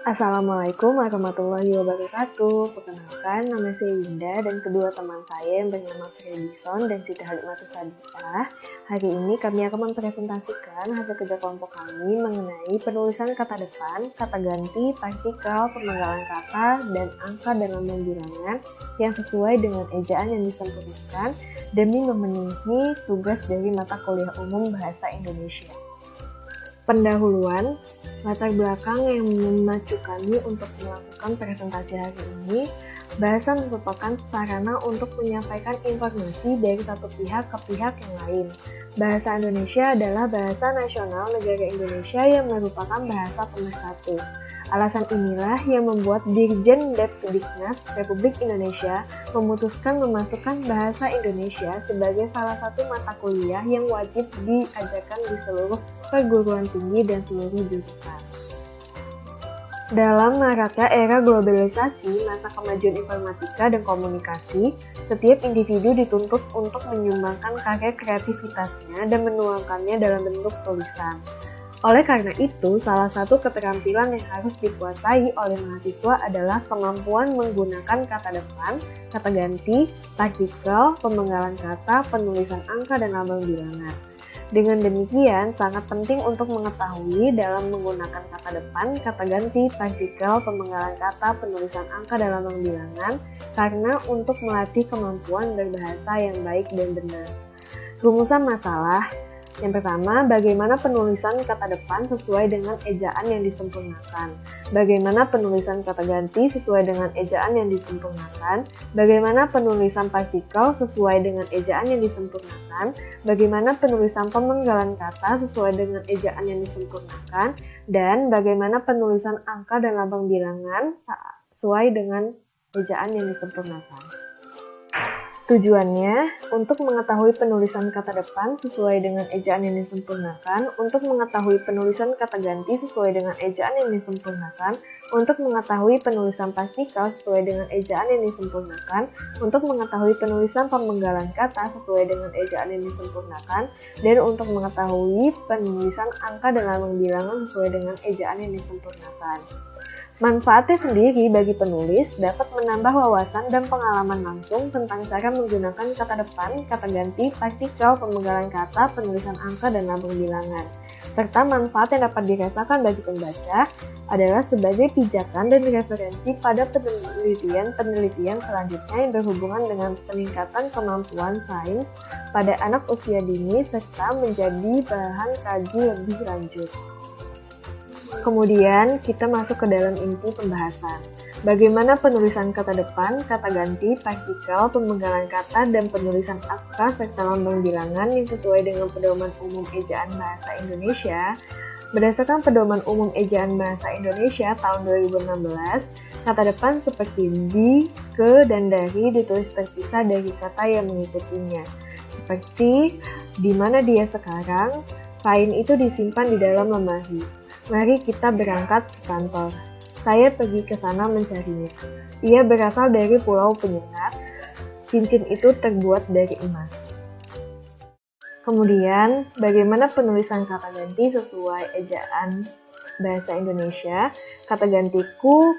Assalamualaikum warahmatullahi wabarakatuh. Perkenalkan, nama saya Winda dan kedua teman saya yang bernama Fredison dan Siti Halimatu Sadiqah. Hari ini kami akan mempresentasikan hasil kerja kelompok kami mengenai penulisan kata depan, kata ganti, partikel, pemenggalan kata, dan angka dalam bilangan yang sesuai dengan ejaan yang disempurnakan demi memenuhi tugas dari mata kuliah umum Bahasa Indonesia. Pendahuluan, latar belakang yang memacu kami untuk melakukan presentasi hari ini, bahasa merupakan sarana untuk menyampaikan informasi dari satu pihak ke pihak yang lain. Bahasa Indonesia adalah bahasa nasional negara Indonesia yang merupakan bahasa pemersatu. Alasan inilah yang membuat Dirjen Depdiknas Republik Indonesia memutuskan memasukkan bahasa Indonesia sebagai salah satu mata kuliah yang wajib diajarkan di seluruh perguruan tinggi dan seluruh jurusan. Dalam maraknya era globalisasi, masa kemajuan informatika dan komunikasi, setiap individu dituntut untuk menyumbangkan karya kreativitasnya dan menuangkannya dalam bentuk tulisan. Oleh karena itu, salah satu keterampilan yang harus dikuasai oleh mahasiswa adalah kemampuan menggunakan kata depan, kata ganti, partikel, pemenggalan kata, penulisan angka, dan lambang bilangan. Dengan demikian, sangat penting untuk mengetahui dalam menggunakan kata depan, kata ganti, partikel, pemenggalan kata, penulisan angka, dan lambang bilangan, karena untuk melatih kemampuan berbahasa yang baik dan benar. Rumusan masalah. Yang pertama, bagaimana penulisan kata depan sesuai dengan ejaan yang disempurnakan? Bagaimana penulisan kata ganti sesuai dengan ejaan yang disempurnakan? Bagaimana penulisan partikel sesuai dengan ejaan yang disempurnakan? Bagaimana penulisan pemenggalan kata sesuai dengan ejaan yang disempurnakan? Dan bagaimana penulisan angka dan lambang bilangan sesuai dengan ejaan yang disempurnakan? Tujuannya, untuk mengetahui penulisan kata depan sesuai dengan ejaan yang disempurnakan, untuk mengetahui penulisan kata ganti sesuai dengan ejaan yang disempurnakan, untuk mengetahui penulisan partikel sesuai dengan ejaan yang disempurnakan, untuk mengetahui penulisan pemenggalan kata sesuai dengan ejaan yang disempurnakan, dan untuk mengetahui penulisan angka dan lambang bilangan sesuai dengan ejaan yang disempurnakan. Manfaatnya sendiri bagi penulis dapat menambah wawasan dan pengalaman langsung tentang cara menggunakan kata depan, kata ganti, partikel, pemenggalan kata, penulisan angka, dan lambang bilangan. Serta manfaat yang dapat dirasakan bagi pembaca adalah sebagai pijakan dan referensi pada penelitian selanjutnya yang berhubungan dengan peningkatan kemampuan sains pada anak usia dini serta menjadi bahan kaji lebih lanjut. Kemudian kita masuk ke dalam inti pembahasan. Bagaimana penulisan kata depan, kata ganti, partikel, pemenggalan kata, dan penulisan angka serta lambang bilangan yang sesuai dengan Pedoman Umum Ejaan Bahasa Indonesia. Berdasarkan Pedoman Umum Ejaan Bahasa Indonesia tahun 2016, kata depan seperti di, ke, dan dari ditulis terpisah dari kata yang mengikutinya. Seperti di mana dia sekarang, kain itu disimpan di dalam lemari. Mari kita berangkat ke kantor. Saya pergi ke sana mencarinya. Ia berasal dari Pulau Penyengat. Cincin itu terbuat dari emas. Kemudian, bagaimana penulisan kata ganti sesuai ejaan Bahasa Indonesia? Kata gantiku,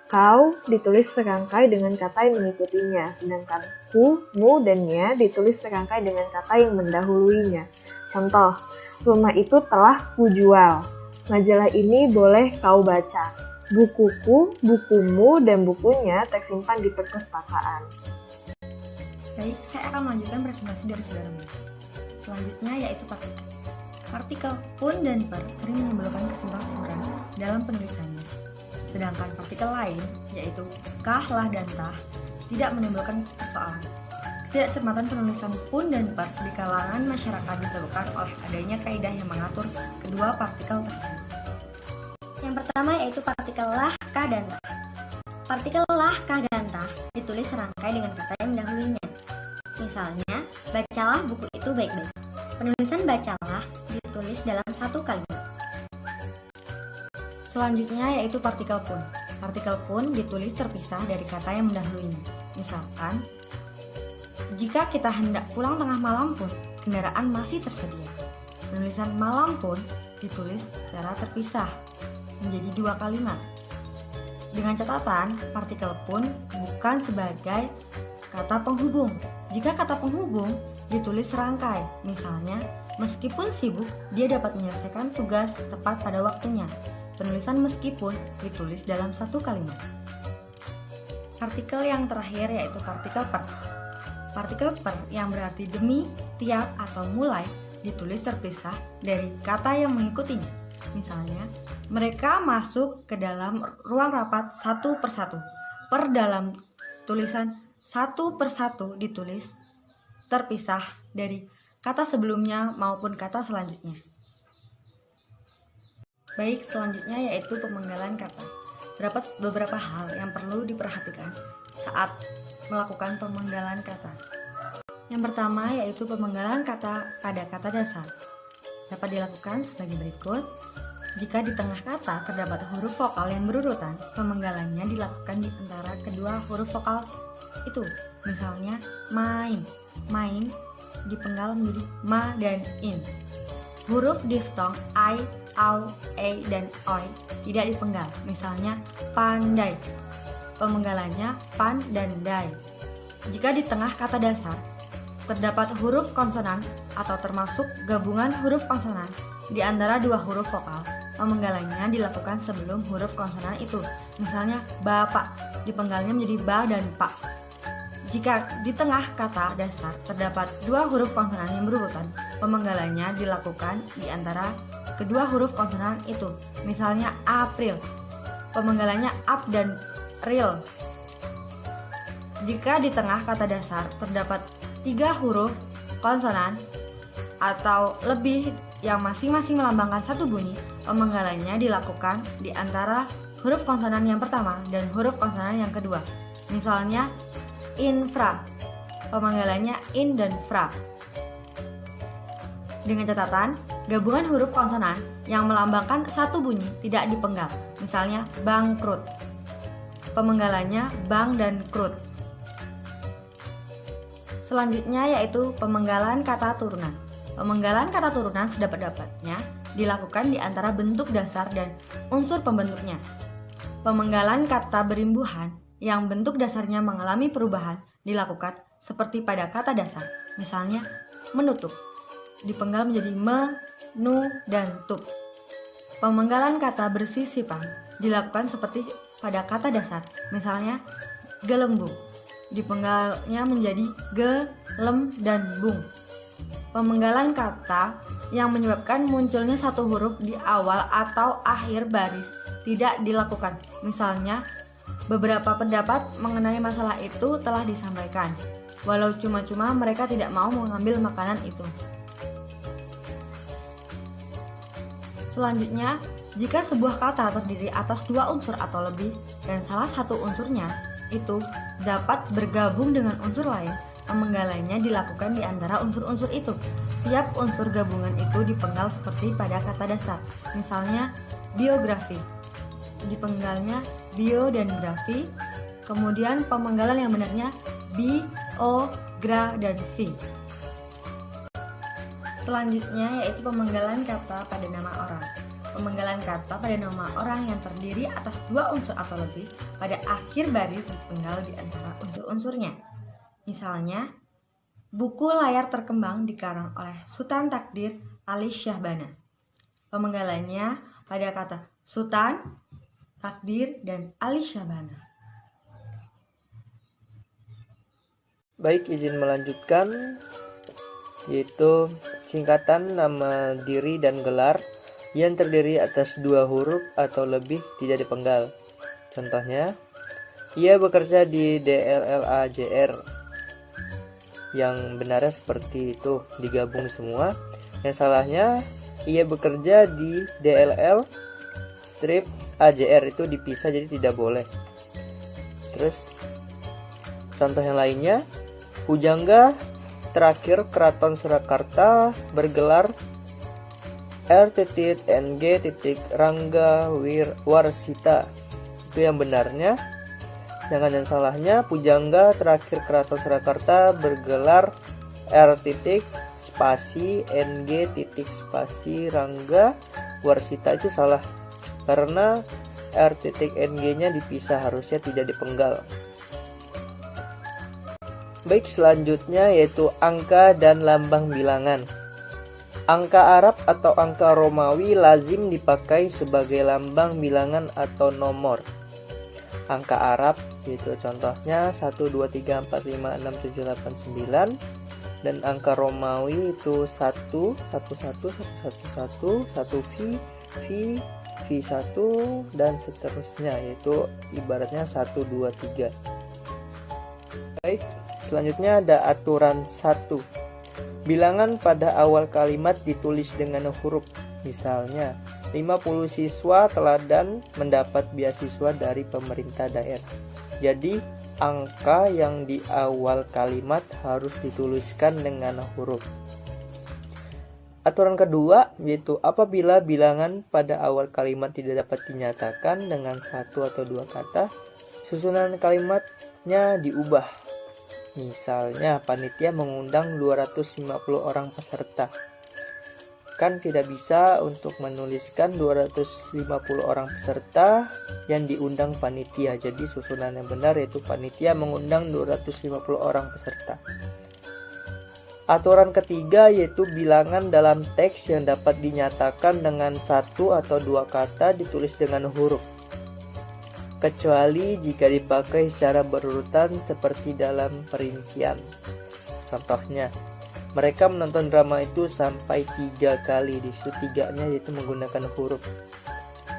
kau ditulis serangkai dengan kata yang mengikutinya, sedangkan ku, mu, dan nya ditulis serangkai dengan kata yang mendahuluinya. Contoh, rumah itu telah kujual. Majalah ini boleh kau baca. Bukuku, bukumu, dan bukunya tersimpan di perpustakaan. Baik, saya akan melanjutkan presentasi dari saudara. Selanjutnya yaitu partikel. Partikel pun dan per sering menimbulkan kesimpang-siuran dalam penulisannya. Sedangkan partikel lain, yaitu kah, lah, dan tah, tidak menimbulkan persoalan. Ketidakcermatan penulisan pun dan per di kalangan masyarakat disebabkan oleh adanya kaidah yang mengatur kedua partikel tersebut. Yang pertama yaitu partikel lah, kah, dan tah. Partikel lah, kah, dan tah ditulis serangkai dengan kata yang mendahulunya. Misalnya, bacalah buku itu baik-baik. Penulisan bacalah ditulis dalam satu kalimat. Selanjutnya yaitu partikel pun. Partikel pun ditulis terpisah dari kata yang mendahulunya. Misalkan, jika kita hendak pulang tengah malam pun, kendaraan masih tersedia. Penulisan malam pun ditulis secara terpisah menjadi dua kalimat. Dengan catatan, partikel pun bukan sebagai kata penghubung. Jika kata penghubung ditulis serangkai, misalnya, meskipun sibuk, dia dapat menyelesaikan tugas tepat pada waktunya. Penulisan meskipun ditulis dalam satu kalimat. Partikel yang terakhir yaitu partikel per. Partikel per yang berarti demi, tiap, atau mulai ditulis terpisah dari kata yang mengikutinya. Misalnya, mereka masuk ke dalam ruang rapat satu persatu. Per dalam tulisan satu persatu ditulis terpisah dari kata sebelumnya maupun kata selanjutnya. Baik, selanjutnya yaitu pemenggalan kata. Beberapa hal yang perlu diperhatikan saat melakukan pemenggalan kata. Yang pertama yaitu pemenggalan kata pada kata dasar. Dapat dilakukan sebagai berikut. Jika di tengah kata terdapat huruf vokal yang berurutan, pemenggalannya dilakukan di antara kedua huruf vokal itu. Misalnya, main dipenggal menjadi ma dan in. Huruf diftong I, au, e, dan oi tidak dipenggal. Misalnya, pandai, pemenggalannya pan dan dai. Jika di tengah kata dasar terdapat huruf konsonan atau termasuk gabungan huruf konsonan di antara dua huruf vokal, pemenggalannya dilakukan sebelum huruf konsonan itu. Misalnya, bapak, dipenggalnya menjadi ba dan pa. Jika di tengah kata dasar terdapat dua huruf konsonan yang berurutan, pemenggalannya dilakukan di antara kedua huruf konsonan itu. Misalnya, April, pemenggalannya ap dan ril. Jika di tengah kata dasar terdapat tiga huruf konsonan atau lebih yang masing-masing melambangkan satu bunyi, pemenggalannya dilakukan di antara huruf konsonan yang pertama dan huruf konsonan yang kedua. Misalnya, infra, pemenggalannya in dan fra. Dengan catatan, gabungan huruf konsonan yang melambangkan satu bunyi tidak dipenggal. Misalnya, bangkrut, pemenggalannya bang dan krut. Selanjutnya yaitu pemenggalan kata turunan. Pemenggalan kata turunan sedapat-dapatnya dilakukan di antara bentuk dasar dan unsur pembentuknya. Pemenggalan kata berimbuhan yang bentuk dasarnya mengalami perubahan dilakukan seperti pada kata dasar. Misalnya, menutup, dipenggal menjadi me, nu, dan tup. Pemenggalan kata bersisipan dilakukan seperti pada kata dasar. Misalnya, gelembung, dipenggalnya menjadi ge, lem, dan bung. Pemenggalan kata yang menyebabkan munculnya satu huruf di awal atau akhir baris tidak dilakukan. Misalnya, beberapa pendapat mengenai masalah itu telah disampaikan, walau cuma-cuma mereka tidak mau mengambil makanan itu. Selanjutnya, jika sebuah kata terdiri atas dua unsur atau lebih dan salah satu unsurnya itu dapat bergabung dengan unsur lain, pemenggalannya dilakukan di antara unsur-unsur itu. Tiap unsur gabungan itu dipenggal seperti pada kata dasar. Misalnya, biografi, dipenggalnya bio dan grafi. Kemudian pemenggalan yang benarnya bi, o, gra, dan fi. Selanjutnya yaitu pemenggalan kata pada nama orang. Pemenggalan kata pada nama orang yang terdiri atas dua unsur atau lebih pada akhir baris dipenggal di antara unsur-unsurnya. Misalnya, buku layar terkembang dikarang oleh Sultan Takdir Ali Syahbana. Pemenggalannya pada kata Sultan, Takdir, dan Ali Syahbana. Baik, izin melanjutkan, yaitu singkatan nama diri dan gelar yang terdiri atas dua huruf atau lebih tidak dipenggal. Contohnya, ia bekerja di DLLAJR. Yang benarnya seperti itu, digabung semua. Yang salahnya, ia bekerja di DLL strip AJR, itu dipisah jadi tidak boleh. Terus contoh yang lainnya, pujangga terakhir Keraton Surakarta bergelar R.Ng. Rangga Warsita. Itu yang benarnya. Sedangkan yang salahnya, pujangga terakhir Keraton Surakarta bergelar R.Ng. Rangga Warsita. Itu salah, karena R.NG-nya dipisah, harusnya tidak dipenggal. Baik, selanjutnya yaitu angka dan lambang bilangan. Angka Arab atau angka Romawi lazim dipakai sebagai lambang bilangan atau nomor. Angka Arab yaitu contohnya 1, 2, 3, 4, 5, 6, 7, 8, 9. Dan angka Romawi itu 1, 1, 1, 1, 1, 1, 1 V, V1 dan seterusnya, yaitu ibaratnya 1, 2, 3. Baik, selanjutnya ada aturan 1. Bilangan pada awal kalimat ditulis dengan huruf. Misalnya 50 siswa teladan mendapat beasiswa dari pemerintah daerah. Jadi angka yang di awal kalimat harus dituliskan dengan huruf. Aturan kedua yaitu apabila bilangan pada awal kalimat tidak dapat dinyatakan dengan satu atau dua kata, susunan kalimatnya diubah. Misalnya panitia mengundang 250 orang peserta. Kan tidak bisa untuk menuliskan 250 orang peserta yang diundang panitia. Jadi susunan yang benar yaitu panitia mengundang 250 orang peserta. Aturan ketiga yaitu bilangan dalam teks yang dapat dinyatakan dengan satu atau dua kata ditulis dengan huruf, kecuali jika dipakai secara berurutan seperti dalam perincian. Contohnya, mereka menonton drama itu sampai 3 kali. Di situ 3-nya yaitu menggunakan huruf.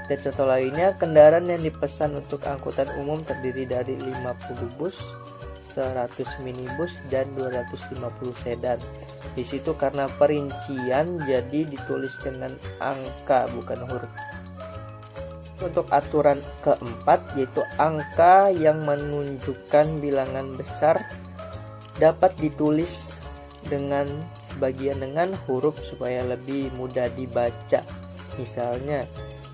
Dan contoh lainnya, kendaraan yang dipesan untuk angkutan umum terdiri dari 50 bus, 100 minibus, dan 250 sedan. Di situ karena perincian jadi ditulis dengan angka bukan huruf. Untuk aturan keempat yaitu angka yang menunjukkan bilangan besar dapat ditulis dengan bagian dengan huruf supaya lebih mudah dibaca. Misalnya,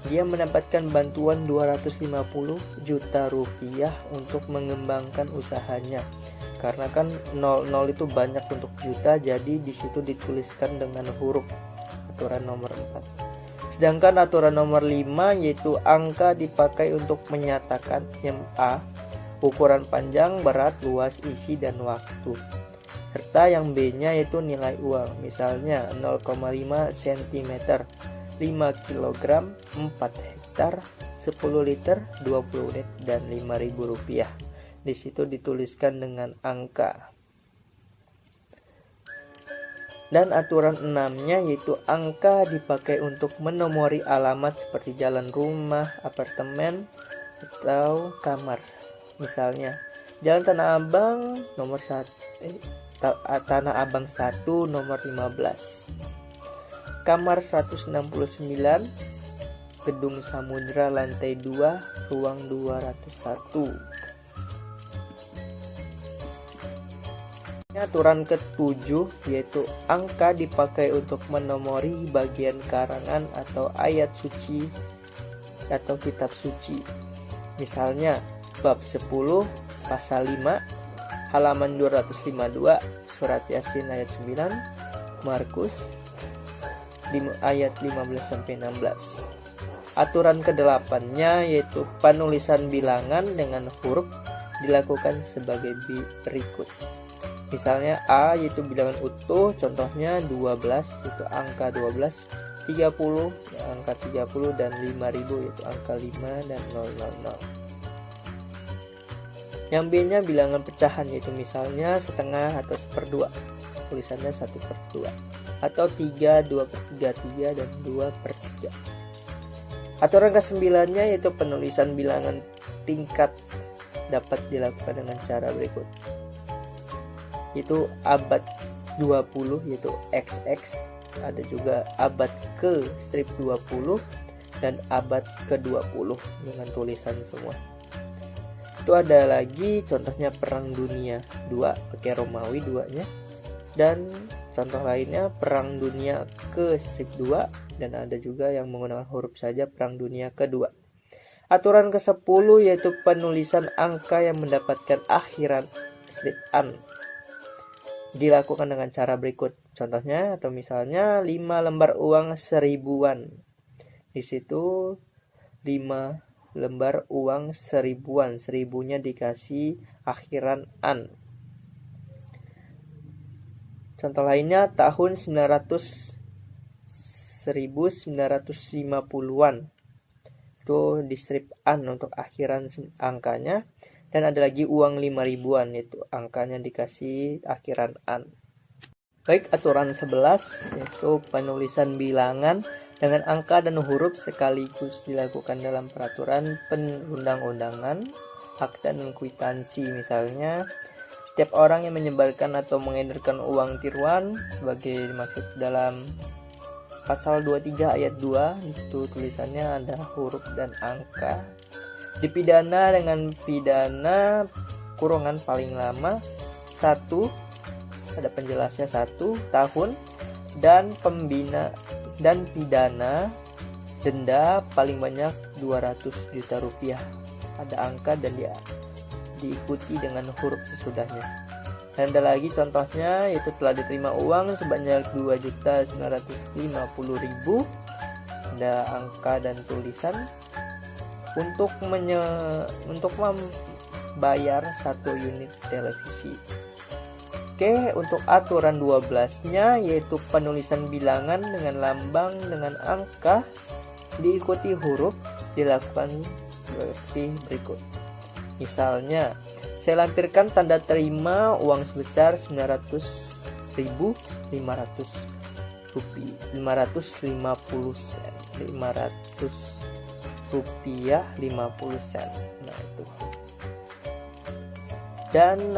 dia mendapatkan bantuan 250 juta rupiah untuk mengembangkan usahanya. Karena kan 00 itu banyak untuk juta, jadi di situ dituliskan dengan huruf. Aturan nomor 4. Sedangkan aturan nomor 5 yaitu angka dipakai untuk menyatakan yang A, ukuran panjang, berat, luas, isi, dan waktu. Serta yang B-nya yaitu nilai uang. Misalnya 0,5 cm, 5 kg, 4 hektar, 10 liter, 20 unit, dan 5.000 rupiah. Di situ dituliskan dengan angka. Dan aturan 6-nya yaitu angka dipakai untuk menomori alamat seperti jalan, rumah, apartemen, atau kamar. Misalnya, Jalan Tanah Abang nomor 1, Tanah Abang 1 nomor 15. Kamar 169, Gedung Samudra lantai 2, ruang 201. Aturan ke-7 yaitu angka dipakai untuk menomori bagian karangan atau ayat suci atau kitab suci. Misalnya bab 10 pasal 5 halaman 252, surat Yasin ayat 9, Markus ayat 15-16. Aturan ke-8-nya yaitu penulisan bilangan dengan huruf dilakukan sebagai berikut. Misalnya A yaitu bilangan utuh, contohnya 12 yaitu angka 12, 30 angka 30, dan 5.000 yaitu angka 5 dan 000. Yang B-nya bilangan pecahan yaitu misalnya setengah atau 1/2, tulisannya 1/2, atau 3, 2/3, 3, dan 2/3. Aturan ke-9-nya yaitu penulisan bilangan tingkat dapat dilakukan dengan cara berikut. Itu abad 20 yaitu XX, ada juga abad ke strip 20 dan abad ke-20 dengan tulisan semua. Itu ada lagi contohnya Perang Dunia 2 pakai Romawi 2-nya, dan contoh lainnya Perang Dunia ke strip 2, dan ada juga yang menggunakan huruf saja Perang Dunia kedua. Aturan ke-10 yaitu penulisan angka yang mendapatkan akhiran strip an dilakukan dengan cara berikut. Contohnya atau misalnya 5 lembar uang 1000-an. Di situ 5 lembar uang seribuan, seribunya dikasih akhiran an. Contoh lainnya tahun 1950-an. Itu di strip an untuk akhiran angkanya. Dan ada lagi uang 5 ribuan, itu angkanya dikasih akhiran an. Baik, aturan 11 yaitu penulisan bilangan dengan angka dan huruf sekaligus dilakukan dalam peraturan perundang-undangan, akta dan kwitansi. Misalnya, setiap orang yang menyebarkan atau mengedarkan uang tiruan sebagai dimaksud dalam pasal 23 ayat 2, di situ tulisannya ada huruf dan angka, dipidana dengan pidana kurungan paling lama 1, ada penjelasnya 1 tahun, dan pidana denda paling banyak 200 juta rupiah. Ada angka dan diikuti dengan huruf sesudahnya. Dan ada lagi contohnya, yaitu telah diterima uang sebanyak 2.950.000, ada angka dan tulisan untuk membayar 1 unit televisi. Oke, untuk aturan 12-nya yaitu penulisan bilangan dengan lambang dengan angka diikuti huruf dilakukan seperti berikut. Misalnya, saya lampirkan tanda terima uang sebesar 900.550 sen. 500 rupiah 50 sen. Nah, itu. Dan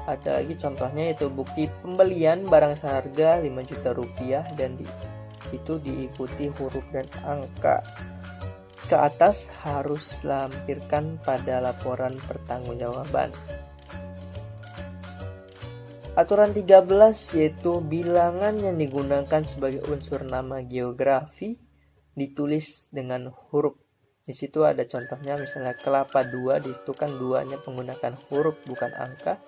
ada lagi contohnya, yaitu bukti pembelian barang seharga 5 juta rupiah dan di situ diikuti huruf dan angka. Ke atas harus lampirkan pada laporan pertanggungjawaban. Aturan 13 yaitu bilangan yang digunakan sebagai unsur nama geografi ditulis dengan huruf. Di situ ada contohnya, misalnya kelapa 2, di situ kan 2-nya menggunakan huruf bukan angka.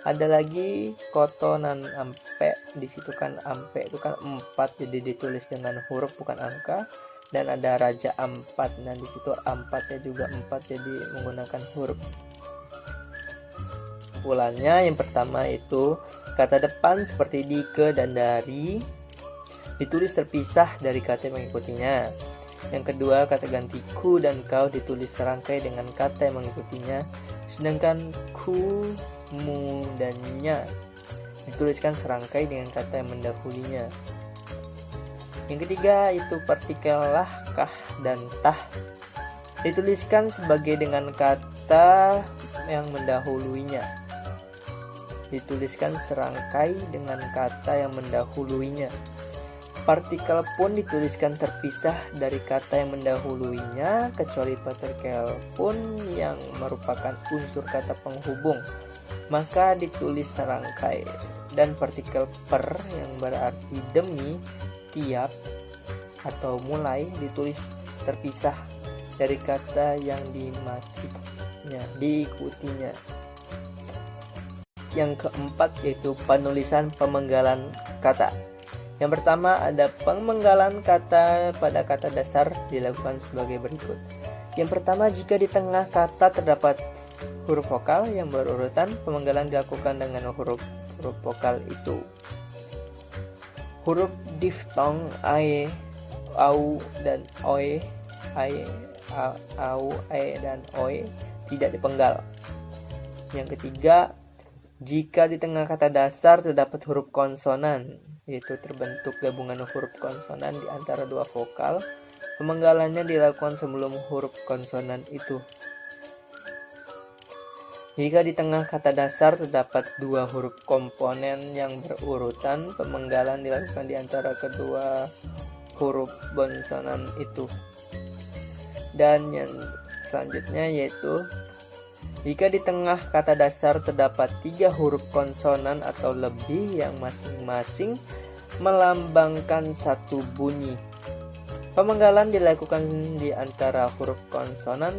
Ada lagi kotonan ampe, di situ kan ampe itu kan 4, jadi ditulis dengan huruf bukan angka. Dan ada Raja Ampat, nah di situ ampatnya juga 4, jadi menggunakan huruf. Ulannya, yang pertama itu kata depan seperti di, ke, dan dari ditulis terpisah dari kata yang mengikutinya. Yang kedua, kata ganti ku dan kau ditulis serangkai dengan kata yang mengikutinya, sedangkan ku, mu, dan nya dituliskan serangkai dengan kata yang mendahulinya. Yang ketiga itu partikel lah, kah, dan tah dituliskan sebagai dengan kata yang mendahuluinya. Dituliskan serangkai dengan kata yang mendahuluinya. Partikel pun dituliskan terpisah dari kata yang mendahuluinya, kecuali partikel pun yang merupakan unsur kata penghubung, maka ditulis serangkai. Dan partikel per yang berarti demi, tiap, atau mulai ditulis terpisah dari kata yang diikutinya. Yang keempat yaitu penulisan pemenggalan kata. Yang pertama ada pemenggalan kata pada kata dasar dilakukan sebagai berikut. Yang pertama, jika di tengah kata terdapat huruf vokal yang berurutan, pemenggalan dilakukan dengan huruf vokal itu. Huruf diftong ae, au, dan oe, ae, au, e, dan oe tidak dipenggal. Yang ketiga, jika di tengah kata dasar terdapat huruf konsonan, yaitu terbentuk gabungan huruf konsonan di antara dua vokal, pemenggalannya dilakukan sebelum huruf konsonan itu. Jika di tengah kata dasar terdapat dua huruf komponen yang berurutan, pemenggalan dilakukan di antara kedua huruf konsonan itu. Dan yang selanjutnya yaitu jika di tengah kata dasar terdapat 3 huruf konsonan atau lebih yang masing-masing melambangkan satu bunyi, pemenggalan dilakukan di antara huruf konsonan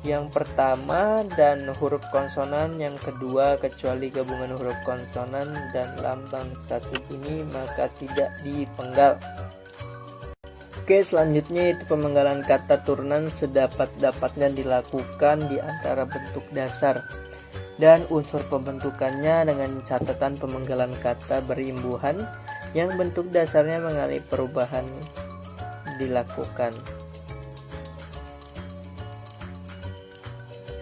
yang pertama dan huruf konsonan yang kedua, kecuali gabungan huruf konsonan dan lambang satu bunyi maka tidak dipenggal. Oke, Oke, selanjutnya itu pemenggalan kata turunan sedapat-dapatnya dilakukan di antara bentuk dasar dan unsur pembentukannya dengan catatan pemenggalan kata berimbuhan yang bentuk dasarnya mengalami perubahan dilakukan.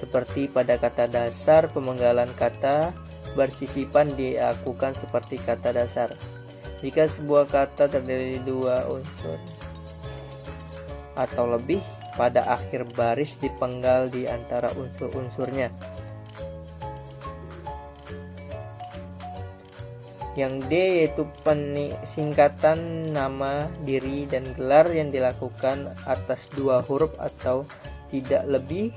Seperti pada kata dasar, pemenggalan kata bersisipan dilakukan seperti kata dasar. Jika sebuah kata terdiri dari dua unsur atau lebih, pada akhir baris dipenggal di antara unsur-unsurnya. Yang D yaitu singkatan nama, diri, dan gelar yang dilakukan atas dua huruf atau tidak lebih.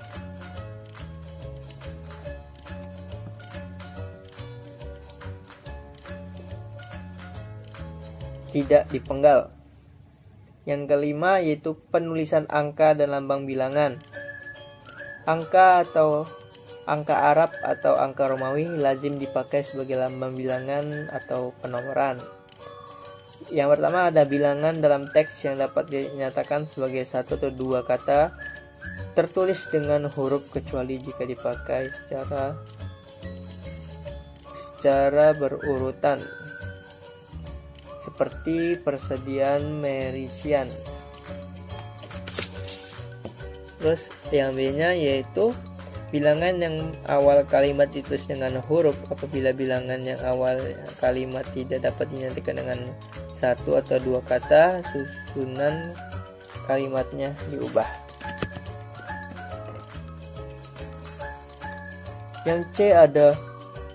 Tidak dipenggal. Yang kelima yaitu penulisan angka dan lambang bilangan. Angka atau angka Arab atau angka Romawi lazim dipakai sebagai lambang bilangan atau penomoran. Yang pertama ada bilangan dalam teks yang dapat dinyatakan sebagai satu atau dua kata tertulis dengan huruf kecuali jika dipakai secara berurutan, seperti persediaan Merician. Terus yang B-nya yaitu bilangan yang awal kalimat ditulis dengan huruf apabila bilangan yang awal kalimat tidak dapat dinyatakan dengan satu atau dua kata, susunan kalimatnya diubah. Yang C ada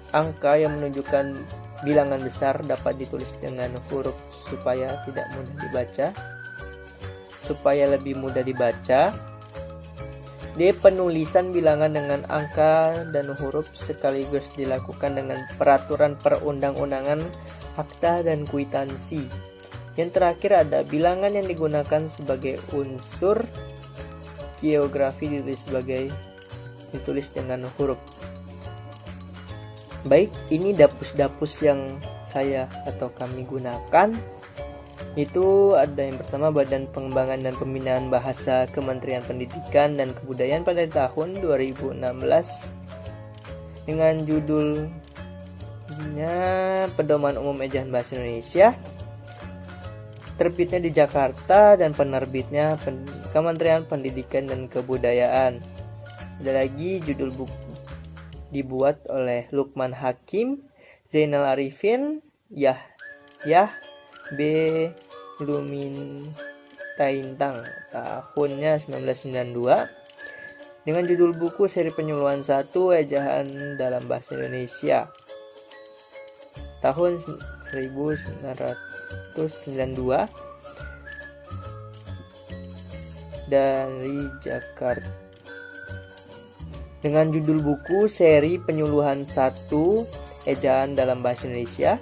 angka yang menunjukkan bilangan besar dapat ditulis dengan huruf supaya tidak mudah dibaca. Supaya lebih mudah dibaca. D. Penulisan bilangan dengan angka dan huruf sekaligus dilakukan dengan peraturan perundang-undangan, akta, dan kwitansi. Yang terakhir ada bilangan yang digunakan sebagai unsur geografi ditulis dengan huruf. Baik, ini dapus-dapus yang saya atau kami gunakan. Itu ada yang pertama Badan Pengembangan dan Pembinaan Bahasa Kementerian Pendidikan dan Kebudayaan pada tahun 2016 dengan judulnya Pedoman Umum Ejaan Bahasa Indonesia. Terbitnya di Jakarta dan penerbitnya Kementerian Pendidikan dan Kebudayaan. Ada lagi judul buku dibuat oleh Lukman Hakim, Zainal Arifin, Yah B. Lumintaintang, tahunnya 1992, dengan judul buku Seri Penyuluhan 1 Ejaan dalam Bahasa Indonesia, tahun 1992, dari Jakarta. Dengan judul buku Seri Penyuluhan 1 Ejaan dalam Bahasa Indonesia,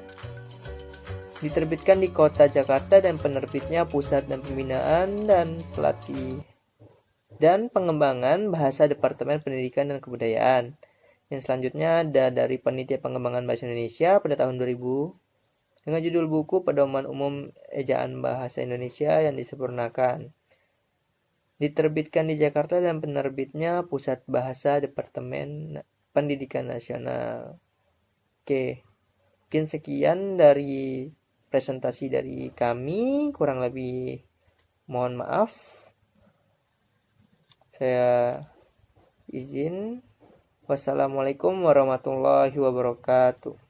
diterbitkan di Kota Jakarta dan penerbitnya Pusat dan Pembinaan dan Pelatih dan Pengembangan Bahasa Departemen Pendidikan dan Kebudayaan. Yang selanjutnya ada dari Panitia Pengembangan Bahasa Indonesia pada tahun 2000 dengan judul buku Pedoman Umum Ejaan Bahasa Indonesia yang disempurnakan. Diterbitkan di Jakarta dan penerbitnya Pusat Bahasa Departemen Pendidikan Nasional. Oke, mungkin sekian dari presentasi dari kami, kurang lebih mohon maaf. Saya izin. Wassalamualaikum warahmatullahi wabarakatuh.